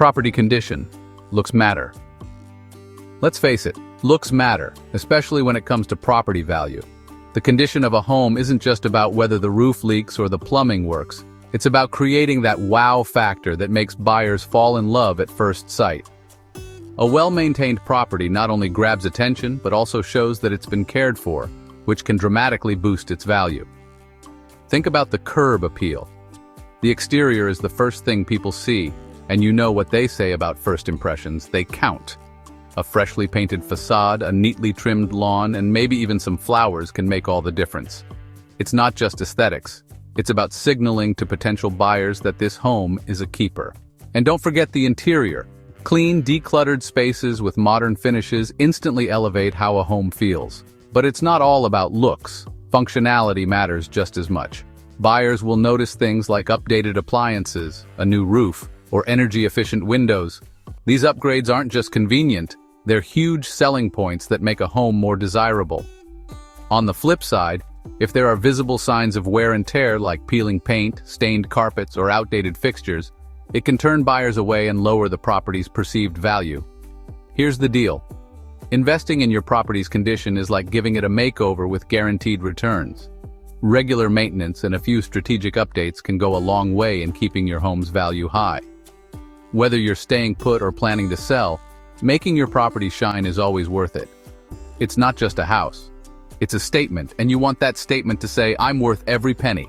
Property condition. Looks matter. Let's face it, looks matter, especially when it comes to property value. The condition of a home isn't just about whether the roof leaks or the plumbing works. It's about creating that wow factor that makes buyers fall in love at first sight. A well-maintained property not only grabs attention, but also shows that it's been cared for, which can dramatically boost its value. Think about the curb appeal. The exterior is the first thing people see, and you know what they say about first impressions. They count. A freshly painted facade, a neatly trimmed lawn, and maybe even some flowers can make all the difference. It's not just aesthetics. It's about signaling to potential buyers that this home is a keeper. And don't forget the interior. Clean, decluttered spaces with modern finishes instantly elevate how a home feels. But it's not all about looks. Functionality matters just as much. Buyers will notice things like updated appliances, a new roof, or energy-efficient windows. These upgrades aren't just convenient, they're huge selling points that make a home more desirable. On the flip side, if there are visible signs of wear and tear like peeling paint, stained carpets, or outdated fixtures, it can turn buyers away and lower the property's perceived value. Here's the deal. Investing in your property's condition is like giving it a makeover with guaranteed returns. Regular maintenance and a few strategic updates can go a long way in keeping your home's value high. Whether you're staying put or planning to sell, making your property shine is always worth it. It's not just a house. It's a statement, and you want that statement to say, "I'm worth every penny."